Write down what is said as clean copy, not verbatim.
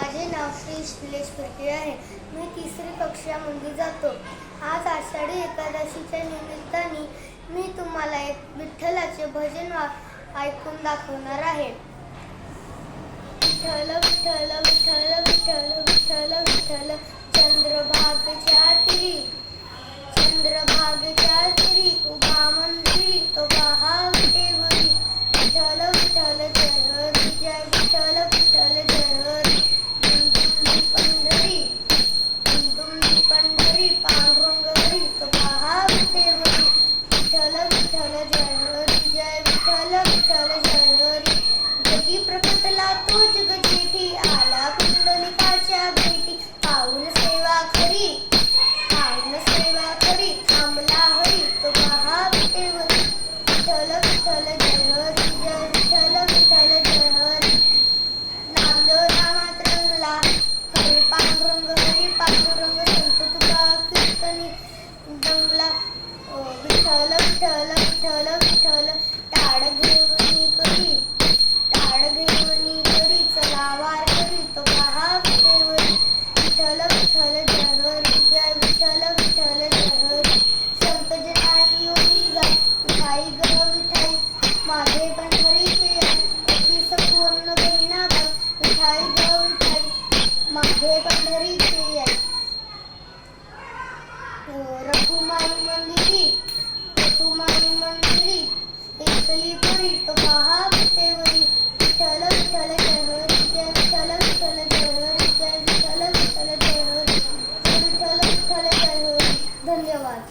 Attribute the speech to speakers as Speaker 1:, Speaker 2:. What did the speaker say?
Speaker 1: माझे नाव श्री शिलेश फडके आहे. मी 3री कक्षामध्ये जातो. आज आषाढी एकादशीच्या निमित्ताने मी तुम्हाला एक विठ्ठलाचे भजन ऐकून दाखवणार आहे. विठ्ठल विठ्ठल विठ्ठल विठ्ठल विठ्ठल विठ्ठल चंद्रभागेच्या तीरी उभा मंदिरी तो पहा विटेवरी. विठ्ठल विठ्ठल जय हरी जय विठ्ठल विठ्ठल जय हरी. दुमदुम पंढरी पांडुरंग हरी तो पहा विटेवरी. विठ्ठल विठ्ठल जय हरी जय विठ्ठल विठ्ठल जय हरी. जगी प्रकटला तो जगजेठी आला पुंडलिकाच्या भेटी. पाऊल सेवा खरी थांबला हरी तो पहा विटेवरी. विठ्ठल विठ्ठल जय हरी जय विठ्ठल विठ्ठल जय हरी. नामदेव नामात रंगला हरी पांडुरंग संत तुका कीर्तनी दंगला. विठ्ठल विठ्ठल विठ्ठल विठ्ठल टाळ घेवनी करी चला वार करी तो पहा विटेवरी. विठ्ठल विठ्ठल जय हरी जय विठ्ठल विठ्ठल जय हरी. संत जनाई योगी गाय विठाई ग विठाई माझे पंढरीचे अति संपूर्ण बहिणा बाई. विठाई ग विठाई माझे पंढरीचे रखुमाई मंदिरी एकली पुरी तो पहा विटेवरी. विठ्ठल विठ्ठल जय हरी जय विठ्ठल विठ्ठल जय हरी जय विठ्ठल विठ्ठल जय हरी जय विठ्ठल विठ्ठल जय हरी. धन्यवाद.